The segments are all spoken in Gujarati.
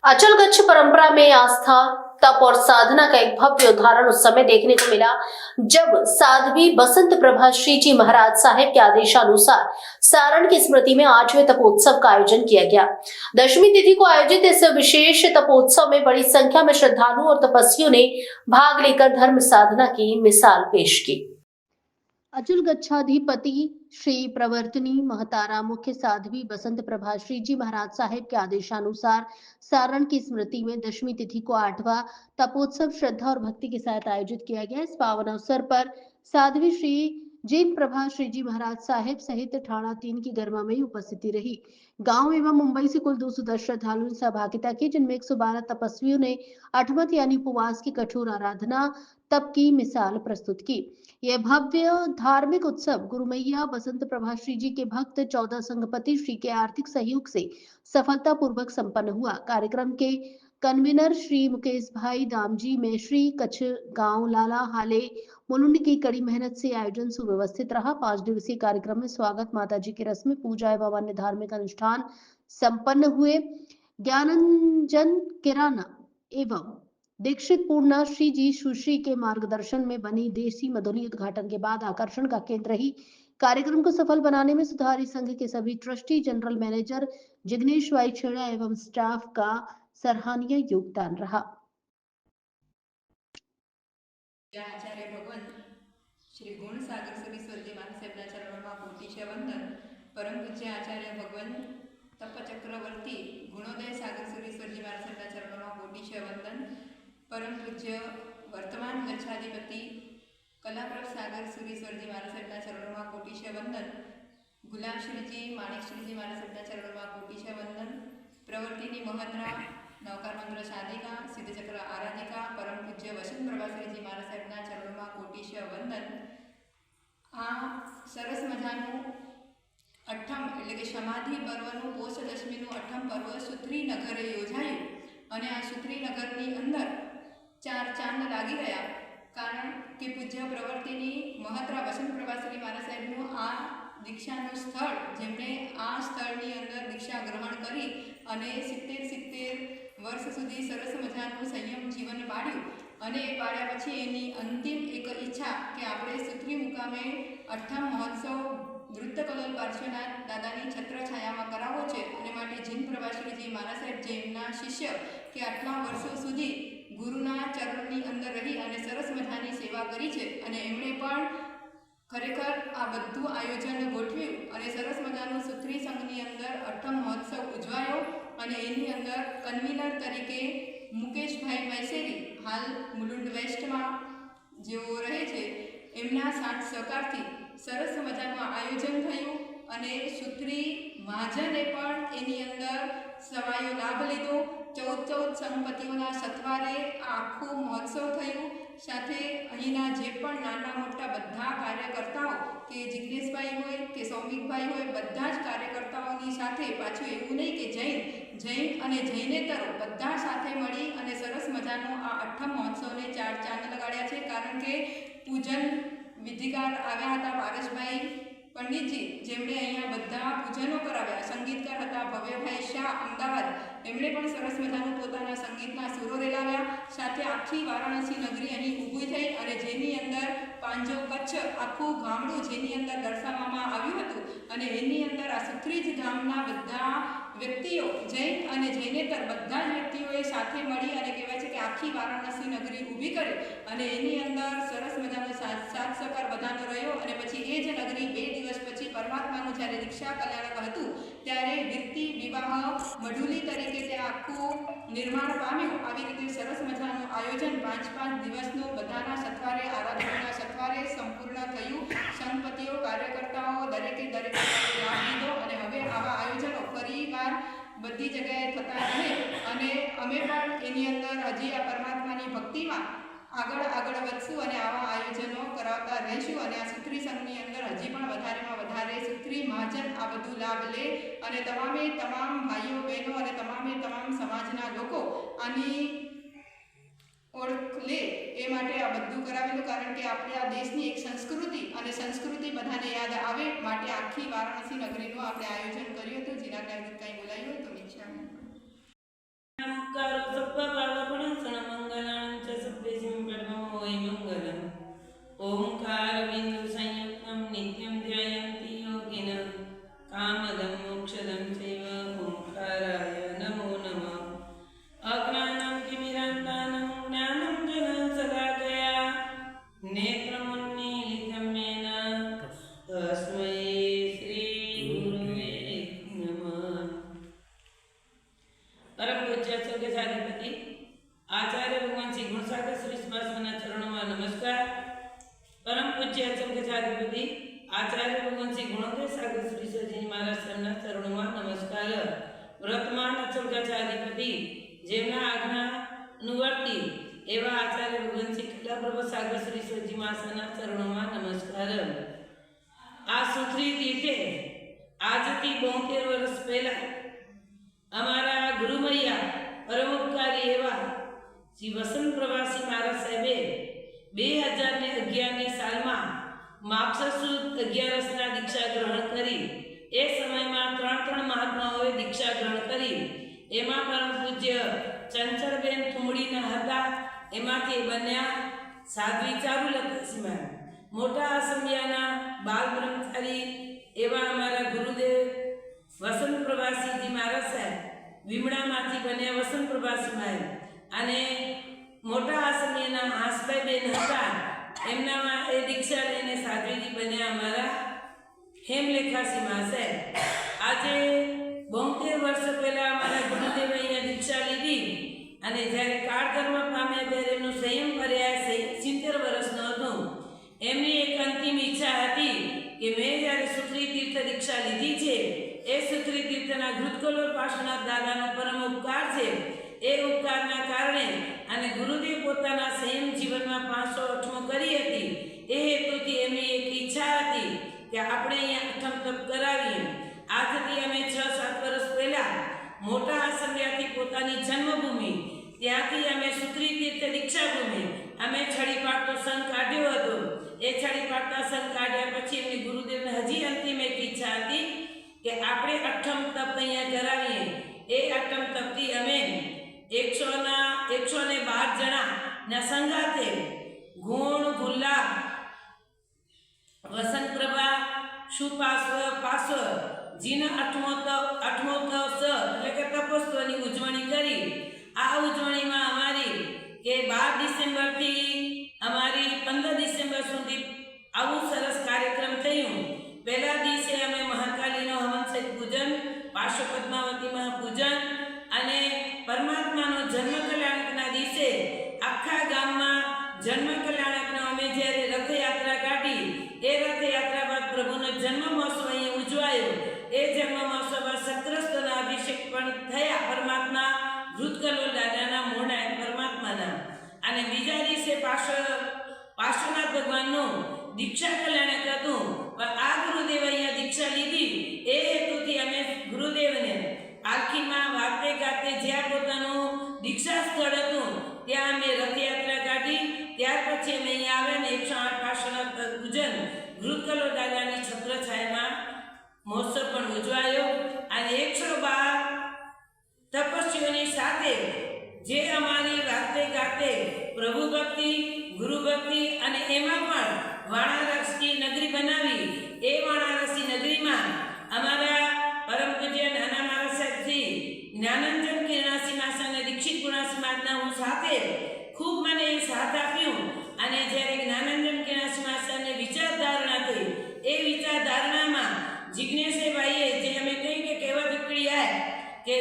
अचल गच्छ परंपरा में आस्था, तप और साधना का एक भव्य उदाहरण उस समय देखने को मिला जब साध्वी बसंत प्रभा श्री जी महाराज साहेब के आदेशानुसार सारण की स्मृति में 8वें तपोत्सव का आयोजन किया गया। दशमी तिथि को आयोजित इस विशेष तपोत्सव में बड़ी संख्या में श्रद्धालुओं और तपस्वियों ने भाग लेकर धर्म साधना की मिसाल पेश की। अचल गच्छाधिपति श्री प्रवर्तनी महतारा मुख्य साध्वी बसंत प्रभा श्री जी महाराज साहेब के आदेशानुसार सारण की स्मृति में दशमी तिथि को 8वां तपोत्सव श्रद्धा और भक्ति के साथ आयोजित किया गया। इस पावन अवसर पर साध्वी श्री जीन प्रभा श्री जी महाराज साहेब सहित ठाणा 3 की गरिमामयी उपस्थिति रही। गांव एवं मुंबई से कुल 210 श्रद्धालुओं ने सहभागिता की, जिनमें 112 तपस्वियों ने अठमत यानी उपवास की कठोर आराधना तप की मिसाल प्रस्तुत की। यह भव्य धार्मिक उत्सव गुरु मैया बसंत प्रभा श्री जी के भक्त 14 संघपति श्री के आर्थिक सहयोग से सफलतापूर्वक संपन्न हुआ। कार्यक्रम के कन्वीनर श्री मुकेश भाई दामजी मेश्री कच्छ गांव लाला हाले मुलुंड की कड़ी मेहनत से आयोजन सुव्यवस्थित रहा। 5 दिवसीय कार्यक्रम में स्वागत, माताजी की रस्में, पूजा एवं अन्य धार्मिक अनुष्ठान संपन्न हुए। ज्ञानंजन किराना एवं दीक्षित पूर्णा श्री जी सुश्री के मार्गदर्शन में बनी देसी मधुरी उद्घाटन के बाद आकर्षण का केंद्र रही। कार्यक्रम को सफल बनाने में सुधारी संघ के सभी ट्रस्टी, जनरल मैनेजर जिग्नेश वाईछेड़ा एवं स्टाफ का सराहनीय योगदान रहा। आचार्य भगवान श्री गुण सागर श्री स्वर्गीय महासाहेबना चरणों कोटीशय वंदन। परम पूज्य आचार्य भगवान तपचक्रवर्ती गुणोदय सागर श्री स्वर्गीय महासाहेबना चरणों कोटीशय वंदन। परम पूज्य वर्तमान गच्छाधिपति कलाप्रभ सागर श्री स्वर्गीय महासाहेबना चरणों कोटीशय वंदन। गुलाब श्रीजी माणिक श्रीजी महासाहेबना चरणों कोटीशय वंदन। प्रवर्तिनी महत्रा नवकार मंत्र साधिका सिद्धचक्र आराधिका परम पूज्य वसंत प्रभा श्रीजी महासाहेबना चरणों कोटीशय वंदन। आ सरस मजाનું અઠમ એટલે કે સમાધિ પર્વનું પોષ દશમીનું અઠમ પર્વ સુત્રી નગરે યોજાયું અને આ સુત્રી નગરની અંદર 4 ચાંદ લાગી રહ્યા, કારણ કે પૂજ્ય પ્રવૃત્તિની મહત્રા વસંત પ્રભાશ્રી મહારાજ સાહેબનું આ દીક્ષાનું સ્થળ, જેમણે આ સ્થળની અંદર દીક્ષા ગ્રહણ કરી અને 70 વર્ષ સુધી સરસ મજાનું સંયમ જીવન પાડ્યું અને એ પાડ્યા પછી એની અંતિમ એક ઈચ્છા કે આપણે સુત્રી મુકામે અઠમ મહોત્સવ વૃત્ત કલોલ પાર્શ્વનાથ દાદાની છત્રછાયામાં કરાવવો છે અને માટે જીન પ્રભાશ્રીજી મહારાજ સાહેબ જે એમના શિષ્ય કે આટલા વર્ષો સુધી ગુરુના ચરણની અંદર રહી અને સરસ મજાની સેવા કરી છે અને એમણે પણ ખરેખર આ બધું આયોજન ગોઠવ્યું અને સરસ મજાનું સુત્રી સંઘની અંદર અઠમ મહોત્સવ ઉજવાયો અને એની અંદર કન્વીનર તરીકે મુકેશભાઈ મૈસેરી હાલ મુલુંડ વેસ્ટમાં જેઓ રહે છે એમના સાથ સહકારથી સરસ મજાનું આયોજન થયું અને સુત્રી મહાજને પણ એની અંદર સવાયો લાભ લીધો। 14 સંપત્તિઓના સથવારે આ આખું મહોત્સવ થયું। સાથે અહીંના જે પણ નાના મોટા બધા કાર્યકર્તાઓ કે જિગ્નેશભાઈ હોય કે સૌમિકભાઈ હોય બધા જ કાર્યકર્તાઓની સાથે પાછું એવું નહીં કે જૈન અને જૈનેતરો બધા સાથે મળી અને સરસ મજાનો આ અઠમ મહોત્સવને 4 ચાંદ લગાડ્યા છે, કારણ કે પૂજન વિધિકાર આવ્યા હતા પારસભાઈ પંડિતજી, જેમણે અહીંયા બધા પૂજનો કરાવ્યા। સંગીતકાર હતા ભવ્યભાઈ શાહ અમદાવાદ, એમણે પણ સરસ મજાનું પોતાના સંગીતના સુરો રેલાવ્યા। સાથે આખી વારાણસી નગરી અહીં ઊભી થઈ અને જેની અંદર પાંજો કચ્છ આખું ગામડું જેની અંદર દર્શાવવામાં આવ્યું હતું અને એની અંદર આ સુત્રીજ ગામના બધા વ્યક્તિઓ જૈન અને જૈનેતર બધા જ વ્યક્તિઓએ સાથે મળી અને કહેવાય છે કે આખી વારાણસી નગરી ઊભી કરી અને એની અંદર સરસ મજાનો સાથ સહકાર બધાનો રહ્યો અને પછી એ જ નગરી 2 દિવસ પછી પરમાત્માનું જ્યારે દીક્ષા કલ્યાણક હતું ત્યારે વિરતી વિવાહ મઢુલી તરીકે તે આખું નિર્માણ પામ્યું। આવી રીતે સરસ મજાનું આયોજન 5 દિવસનું બધાના સથવારે આરાધનાના સથવારે સંપૂર્ણ થયું। સંપત્તિઓ કાર્યકર્તાઓ દરેકે લાભ લીધો અને હવે આવા આયોજનો ફરીવાર બધી જગ્યાએ થતા રહે અને અમે પણ એની અંદર હજી આ પરમાત્માની ભક્તિમાં આગળ વધશું અને આવા આયોજનો કરાવતા રહીશું અને આ સુત્રી સંઘની અંદર હજી પણ વધારેમાં વધારે સુત્રી મહાજન આ બધું લાભ લે અને તમામે તમામ ભાઈઓ બહેનો અને તમામે તમામ સમાજના લોકો આની ઓળખ લે એ માટે આ બધું કરાવેલું, કારણ કે આપણે આ દેશની એક સંસ્કૃતિ અને સંસ્કૃતિ બધાને યાદ આવે માટે આખી વારાણસી નગરીનું આપણે આયોજન કર્યું હતું। જેના કારણે કંઈ બોલાયું હોય તો ઈચ્છા मंगलां च सप्तसिं परमं वै मंगलम् ओंकार बिंदु संयुक्तं नित्यं ध्यायन्ति योगिनः कामदं मोक्षदं चैव ओंकाराय नमो नमः अज्ञानं तिमिरान्तानं ज्ञानं जनशलाकया नेत्रमुन्मीलितं येन तस्मै श्रीगुरुवे नमः। परम पूज्य स्वर्गजाधिपति आचार्य भगवान श्री गुणसागर श्री स्वामीના ચરણોમાં નમસ્કાર। પરમ પૂજ્ય સ્વર્ગજાધિપતિ આચાર્ય ભગવાન શ્રી ગુણોદય સાગર શ્રી સજી મહારાજ સરના ચરણોમાં નમસ્કાર। વર્તમાન સ્વર્ગજાધિપતિ જેમના આજ્ઞાનુવર્તી એવા આચાર્ય ભગવાન શ્રી કલાપ્રભુ સાગર શ્રી સજી મહારાજના ચરણોમાં નમસ્કાર। આ સુખરી તીર્થે આજથી 72 વર્ષ પહેલા અમારા ગુરુમૈયા પરમોપકારી એવા શ્રી વસંત પ્રવાસી મહારાજ સાહેબે 2011ની સાલમાં માગસર સુદ 11ના દીક્ષા ગ્રહણ કરી। એ સમયમાં ત્રણ મહાત્માઓએ દીક્ષા ગ્રહણ કરી। એમાં પરમ પૂજ્ય ચંચળબેન થુમડીના હતા। એમાંથી બન્યા સાધ્વી ચારુલતા મોટા આસમિયાના બાલ બ્રહ્મચારી એવા અમારા ગુરુદેવ વસંત પ્રવાસીજી મહારાજ સાહેબ વિમડામાંથી બન્યા વસંત પ્રવાસી મહારાજ અને મોટા આસમીના હાસભાઈ બેન હતા। એમનામાં એ દીક્ષા લઈને સાધ્વીજી બન્યા અમારા હેમલેખાસી મહારાજ। આજે 72 વર્ષ પહેલા અમારા ગુરુદેવ અહીંયા દીક્ષા લીધી અને જ્યારે કાળધર્મ પામ્યા ત્યારે એમનું સંયમ પર્યાય 70 વર્ષનો હતો। એમની એક અંતિમ ઈચ્છા હતી કે મેં જ્યારે સુખરી તીર્થ દીક્ષા લીધી છે એ સુખરી તીર્થના ઘૃતકલોલ પાર્શ્વનાથ દાદાનો પરમ ઉપકાર છે। એ ઉપકારના કારણે અને ગુરુદેવ પોતાના સંયમ જીવનમાં 508મો કરી હતી। એ હેતુથી એમની એક ઈચ્છા હતી કે આપણે અહીંયા અઠમ તપ કરાવીએ। આજથી અમે 6-7 વર્ષ પહેલા મોટા આસમિયાથી પોતાની જન્મભૂમિ ત્યાંથી અમે સુખરી તીર્થ દીક્ષા ભૂમિ અમે છડી પાડતો સંઘ કાઢ્યો હતો। એ છડી પાડતા સંઘ કાઢ્યા પછી એમની ગુરુદેવને હજી અંતિમ એક ઈચ્છા હતી કે આપણે અઠમ તપ અહીંયા કરાવીએ। એ અઠમ તપથી અમે 112 જણાના સંગાથે ગુણ ગુલ્લા વસંત પ્રભા સુપાસ્વ પાસ્વ જીના અઠમો તપ એટલે કે તપસ્વની ઉજવણી કરી। આ ઉજવણીમાં અમારી કે 12 ડિસેમ્બરથી અમારી 15 ડિસેમ્બર સુધી આવું સરસ કાર્યક્રમ થયું। પહેલા દિવસે અમે મહાકાલીનો હવન સહિત પૂજન પાર્શ્વ પદ્માવતી મહાપૂજન અને પરમાત્માનો જન્મ કલ્યાણકના દિવસે આખા ગામમાં જન્મ કલ્યાણકનો અમે જ્યારે રથયાત્રા કાઢી એ રથયાત્રા બાદ પ્રભુનો જન્મ મહોત્સવ અહીંયા ઉજવાયો। એ જન્મ મહોત્સવમાં સત્રસ્તના અભિષેક પણ થયા પરમાત્મા ઘૃતકલોલ દાદાના મોઢા પરમાત્માના। અને બીજા દિવસે પાર્શ્વનાથ ભગવાનનું દીક્ષા કલ્યાણક હતું। પણ આ ગુરુદેવ અહીંયા દીક્ષા લીધી એ હેતુથી અમે ગુરુદેવને પાલખીમાં વાતે ગાતે જ્યાં પોતાનું દીક્ષા સ્થળ હતું ત્યાં અમે રથયાત્રા કાઢી। ત્યાર પછી અમે અહીંયા આવ્યા ને 108 પાર્શ્વનાથ પૂજન ઘૃતકલોલ દાદાની છત્રછાયામાં મહોત્સવ પણ ઉજવાયો। અને 112 તપસ્વીઓની સાથે જે અમારી વાતે ગાતે પ્રભુ ભક્તિ ગુરુ ભક્તિ અને એમાં પણ વાણારસી નગરી બનાવી। એ વાણારસી નગરીમાં અમારા પરમ પૂજ્ય નાના મહારાજ સાહેબ શ્રી જ્ઞાનંજન કિરણાસી માસાને દીક્ષિત ગુણાસી મહારાજના હું સાથે ખૂબ મને સાથ આપ્યું। અને જ્યારે જ્ઞાનંજન કિરણાસી માસાને વિચારધારણા થઈ એ વિચારધારણામાં જિજ્ઞેશભાઈએ જે અમે કહી કે કહેવત ઉકળી આય કે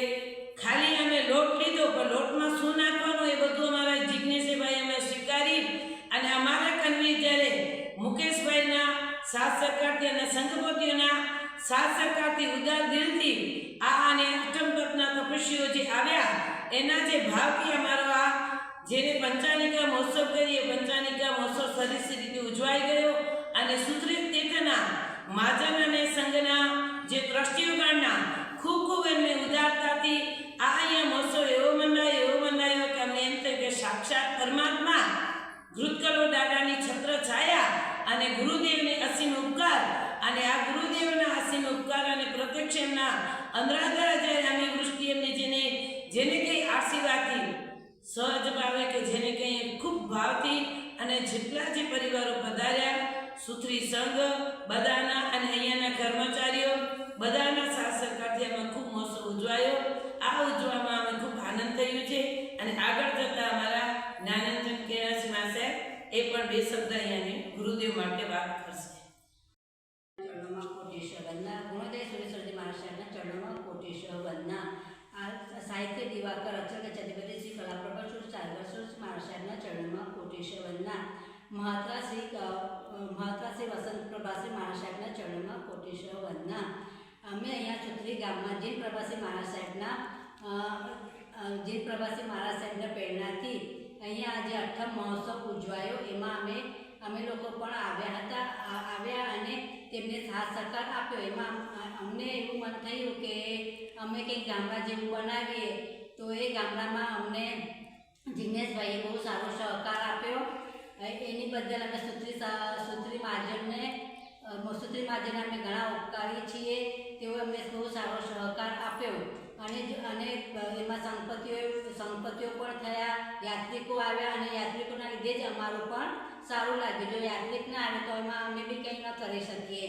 ખાલી અમે લોટ લીધો પણ લોટમાં શું નાખવાનું એ બધું અમારા જિજ્ઞેશભાઈ અમે સ્વીકારી। અને અમારા કન્વીર જ્યારે મુકેશભાઈના સાથ સહકારથી અને સંઘપતિઓના સાથ સહકારથી ઉદાર દિલથી આ અને અઠમ તપના તપસ્વીઓ જે આવ્યા એના જે ભાવથી અમારો આ જેને પંચાનિકા મહોત્સવ કરીએ પંચાનિકા મહોત્સવ સરસ રીતે ઉજવાઈ ગયો। અને સુખરી તીર્થના મહાજન અને સંઘના જે ટ્રસ્ટીઓગણના ખૂબ એમને ઉદારતાથી આ અહીંયા મહોત્સવ એવો મનાયો કે અમને એમ થયું કે સાક્ષાત પરમાત્મા ઘૃતકલોલ દાદાની છત્ર છાયા અને ગુરુદેવની અસીમ ઉપકાર અને આ ગુરુદેવના અસીમ ઉપકાર અને પ્રત્યક્ષ એમના અંદરાધારા જ્યારે અમે વૃષ્ટિ એમને જેને કઈ આશીર્વાદથી સહજ ભાવે કે જેને કંઈ ખૂબ ભાવથી અને જેટલા જે પરિવારો પધાર્યા સુથરી સંઘ બધાના અને અહીંયાના કર્મચારીઓ બધાના સાથ સહકારથી આમાં ખૂબ મહોત્સવ ઉજવાયો. આ ઉજવામાં અમે ખૂબ આનંદ થયો છે અને આગળ જતા અમારા જ્ઞાનંજન કેળાસીમા સાહેબ એ પણ બે શબ્દ અહીંયાની ગુરુદેવ માટે વાત કરશે. ચરણોમાં કોટેશ્વર વંદના. ગુણોદય સુરેશ્વરજી મહારાજ સાહેબના ચરણોમાં કોટેશ્વર વંદના. આ સાહિત્ય દિવાકર અચલ ચંદ્રપતિ શ્રી કલાપ્રભા શ્રી સાગરસુર મહારાજ સાહેબના ચરણોમાં કોટેશ્વર વંદના. મહાત્મા શ્રી વસંત પ્રભાશ્રી મહારાજ સાહેબના ચરણોમાં કોટેશ્વર વંદના. અમે અહીંયા ચુત્રી ગામમાં જીન પ્રભાશ્રી મહારાજ સાહેબના પ્રેરણાથી અહીંયા આજે અઠમ મહોત્સવ ઉજવાયો. એમાં અમે લોકો પણ આવ્યા અને તેમને સાથ સહકાર આપ્યો. એમાં અમને એવું મન થયું કે અમે કંઈક ગામડા જેવું બનાવીએ. તો એ ગામડામાં અમને જિગ્નેશભાઈએ બહુ સારો સહકાર આપ્યો. એની બદલ અમે સુત્રી મહાજનને અમે ઘણા ઉપકારી છીએ. તેઓએ અમને બહુ સારો સહકાર આપ્યો અને એમાં સંપત્તિઓ પણ થયા, યાત્રિકો આવ્યા અને યાત્રિકોના લીધે જ અમારું પણ સારું લાગ્યું. જો યાત્રિક ના આવે તો એમાં અમે બી કંઈ ન કરી શકીએ.